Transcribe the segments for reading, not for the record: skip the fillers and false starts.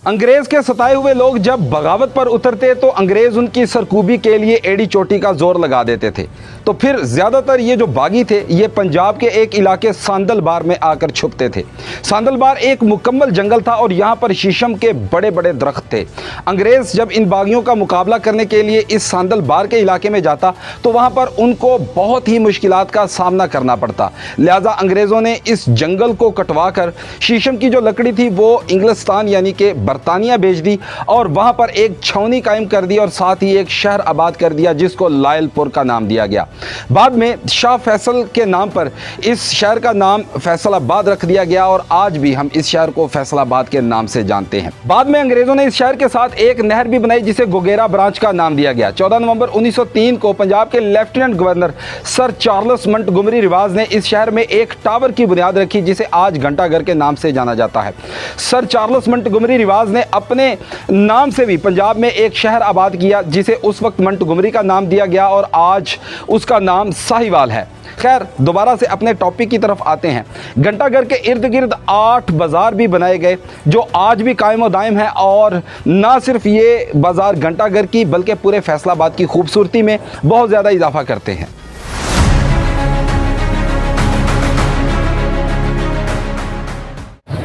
अंग्रेज के सताए हुए लोग जब बगावत पर उतरते तो अंग्रेज उनकी सरकूबी के लिए एड़ी चोटी का जोर लगा देते थे। तो फिर ज्यादातर ये जो बागी थे ये पंजाब के एक इलाके सांदलबार में आकर छुपते थे। सांदलबार एक मुकम्मल जंगल था और यहाँ पर शीशम के बड़े बड़े दरख्त थे। अंग्रेज जब इन बागियों का मुकाबला करने के लिए इस सांदलबार के इलाके में जाता तो वहाँ पर उनको बहुत ही मुश्किलात का सामना करना पड़ता। लिहाजा अंग्रेज़ों ने इस जंगल को कटवा कर शीशम की जो लकड़ी थी वो इंग्लिस्तान यानी कि बरतानिया भेज दी और वहाँ पर एक छावनी कायम कर दी और साथ ही एक शहर आबाद कर दिया जिसको लायलपुर का नाम दिया गया। बाद में शाह फैसल के नाम पर इस शहर का नाम फैसलाबाद रख दिया गया और आज भी हम इस शहर को फैसलाबाद के नाम से जानते हैं। बाद में अंग्रेज़ों ने इस शहर के साथ एक नहर भी बनाई जिसे गोगेरा ब्रांच का नाम दिया गया। 14 नवंबर 1903 को पंजाब के लेफ्टिनेंट गवर्नर सर चार्ल्स मंटगोमरी रिवाज ने इस शहर में एक टावर की बुनियाद रखी जिसे आज घंटाघर के नाम से जाना जाता है। सर चार्ल्स मंटगोमरी रिवाज ने अपने नाम से भी पंजाब में एक शहर आबाद किया जिसे उस वक्त मंटगोमरी का नाम दिया गया और आज उसका नाम साहिवाल है। खैर, दोबारा से अपने टॉपिक की तरफ आते हैं। घंटाघर के इर्द गिर्द 8 बाज़ार भी बनाए गए जो आज भी कायम और दायम है और ना सिर्फ ये बाज़ार घंटाघर की बल्कि पूरे फैसलाबाद की खूबसूरती में बहुत ज़्यादा इजाफा करते हैं।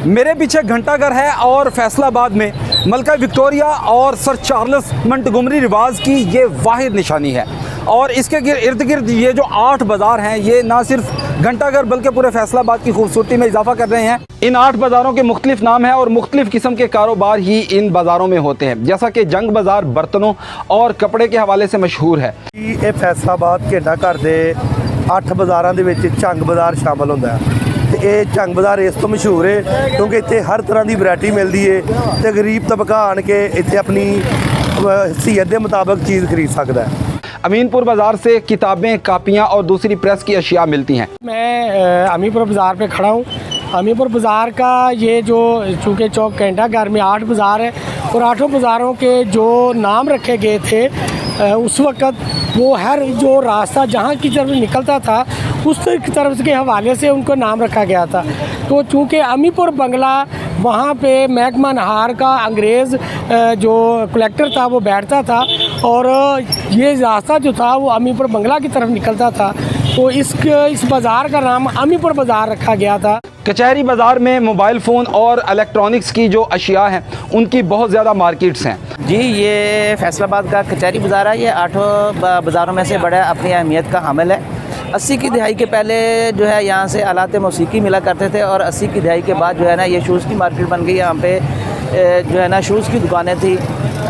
मेरे पीछे घंटाघर है और फैसलाबाद में मलका विक्टोरिया और सर चार्ल्स मंटगोमरी रिवाज की ये वाहिद निशानी है और इसके इर्द गिर्द ये जो 8 बाज़ार हैं ये ना सिर्फ घंटाघर बल्कि पूरे फैसलाबाद की खूबसूरती में इजाफा कर रहे हैं। इन 8 बाज़ारों के मुख्तलिफ नाम हैं और मुख्तलिफ किस्म के कारोबार ही इन बाज़ारों में होते हैं, जैसा कि जंग बाज़ार बर्तनों और कपड़े के हवाले से मशहूर है। ये फैसलाबाद घंटाघर के 8 बाज़ारों के झंग बाज़ार शामिल होता है। ये झंग बाज़ार इस तो मशहूर है क्योंकि इतने हर तरह की वैरायटी मिलती है तो गरीब तबका आन के इतने अपनी हैसियत के मुताबिक चीज़ खरीद सकता है। अमीनपुर बाज़ार से किताबें, कापियाँ और दूसरी प्रेस की अशिया मिलती हैं। मैं अमीनपुर बाज़ार पे खड़ा हूँ। अमीनपुर बाज़ार का ये जो चूँकि चौक घंटाघर में 8 बाज़ार है और 8 बाज़ारों के जो नाम रखे गए थे उस वक़्त वो हर जो रास्ता जहाँ की तरफ निकलता था उस तरफ के हवाले से उनको नाम रखा गया था। तो चूँकि अमीपुर बंगला वहाँ पे महकमा नहार का अंग्रेज़ जो कलेक्टर था वो बैठता था और ये रास्ता जो था वो अमीपुर बंगला की तरफ निकलता था तो इस बाज़ार का नाम अमीपुर बाज़ार रखा गया था। कचहरी बाज़ार में मोबाइल फ़ोन और इलेक्ट्रॉनिक्स की जो अशिया हैं उनकी बहुत ज़्यादा मार्केट्स हैं। जी, ये फैसलाबाद का कचहरी बाज़ार है। ये 8 बाज़ारों में से बड़ा अपनी अहमियत का हामिल है। 80 की दहाई के पहले जो है यहाँ से आलात मौसीकी मिला करते थे और 80 की दहाई के बाद जो है ना ये शूज़ की मार्केट बन गई। यहाँ पे जो है ना शूज़ की दुकानें थी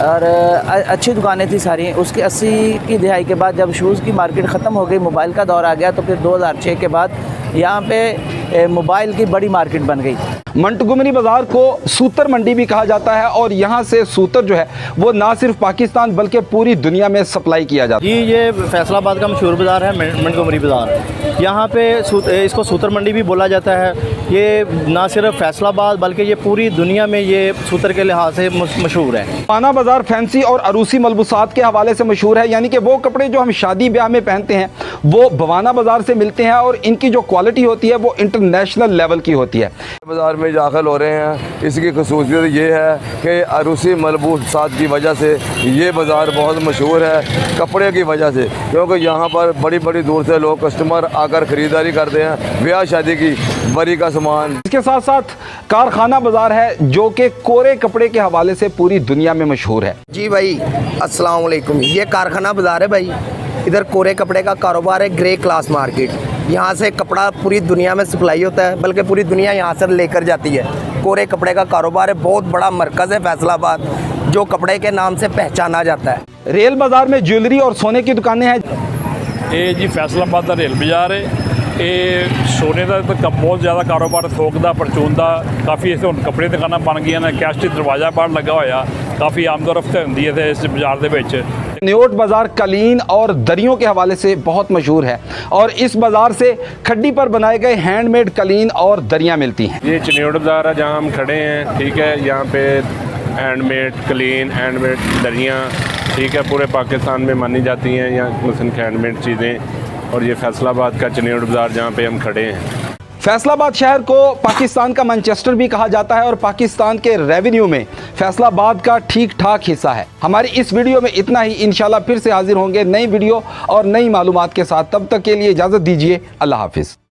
और अच्छी दुकानें थी सारी। उसके 80 की दहाई के बाद जब शूज़ की मार्केट ख़त्म हो गई, मोबाइल का दौर आ गया तो फिर 2006 के बाद यहाँ पे मोबाइल की बड़ी मार्केट बन गई। मंटगोमरी बाज़ार को सूतर मंडी भी कहा जाता है और यहाँ से सूतर जो है वो ना सिर्फ पाकिस्तान बल्कि पूरी दुनिया में सप्लाई किया जाता है। जी, ये फैसलाबाद का मशहूर बाज़ार है मंटगोमरी बाज़ार। यहाँ पे इसको सूतर मंडी भी बोला जाता है। ये ना सिर्फ फैसलाबाद बल्कि ये पूरी दुनिया में ये सूतर के लिहाज से मशहूर है। भवाना बाज़ार फैंसी और अरूसी मलबूसात के हवाले से मशहूर है, यानी कि वो कपड़े जो हम शादी ब्याह में पहनते हैं वो भवाना बाज़ार से मिलते हैं और इनकी जो क्वालिटी होती है वो इंटरनेशनल लेवल की होती है। बाज़ार में दाखिल हो रहे हैं, इसकी खसूसियत ये है कि अरूसी मलबूसात की वजह से ये बाज़ार बहुत मशहूर है कपड़े की वजह से, क्योंकि यहाँ पर बड़ी बड़ी दूर से लोग कस्टमर आकर ख़रीदारी करते हैं ब्याह शादी की बरी का सामान। इसके साथ साथ कारखाना बाज़ार है जो कि कोरे कपड़े के हवाले से पूरी दुनिया में मशहूर है। जी भाई, अस्सलाम वालेकुम। ये कारखाना बाज़ार है भाई, इधर कोरे कपड़े का कारोबार है, ग्रे क्लास मार्केट। यहाँ से कपड़ा पूरी दुनिया में सप्लाई होता है, बल्कि पूरी दुनिया यहाँ से लेकर जाती है। कोरे कपड़े का कारोबार है, बहुत बड़ा मरकज़ है फैसलाबाद जो कपड़े के नाम से पहचाना जाता है। रेल बाज़ार में ज्वेलरी और सोने की दुकानें हैं। ये जी फैसलाबाद का रेल बाज़ार है। ये सोने का तो बहुत ज़्यादा कारोबार थोक का परचून का काफ़ी इतने हम कपड़े दुकाना बन गई ने। कैश दरवाज़ा बाहर लगा होया, काफ़ी आमदोरफ्त होंदी है इस बाज़ार के। न्योट बाज़ार कालीन और दरियों के हवाले से बहुत मशहूर है और इस बाज़ार से खड्डी पर बनाए गए हैंडमेड कालीन और दरियाँ मिलती हैं। ये चन्योट बाज़ार है जहाँ हम खड़े हैं, ठीक है। यहाँ पे हैंडमेड कालीन, हैंडमेड दरियाँ, ठीक है, पूरे पाकिस्तान में मानी जाती हैं यहाँ मसलन हैंडमेड चीज़ें। और ये फैसलाबाद का चन्योट बाज़ार जहाँ पे हम खड़े हैं। फैसलाबाद शहर को पाकिस्तान का मैनचेस्टर भी कहा जाता है और पाकिस्तान के रेवेन्यू में फैसलाबाद का ठीक ठाक हिस्सा है। हमारी इस वीडियो में इतना ही। इंशाल्लाह फिर से हाजिर होंगे नई वीडियो और नई मालूमात के साथ। तब तक के लिए इजाज़त दीजिए। अल्लाह हाफिज़।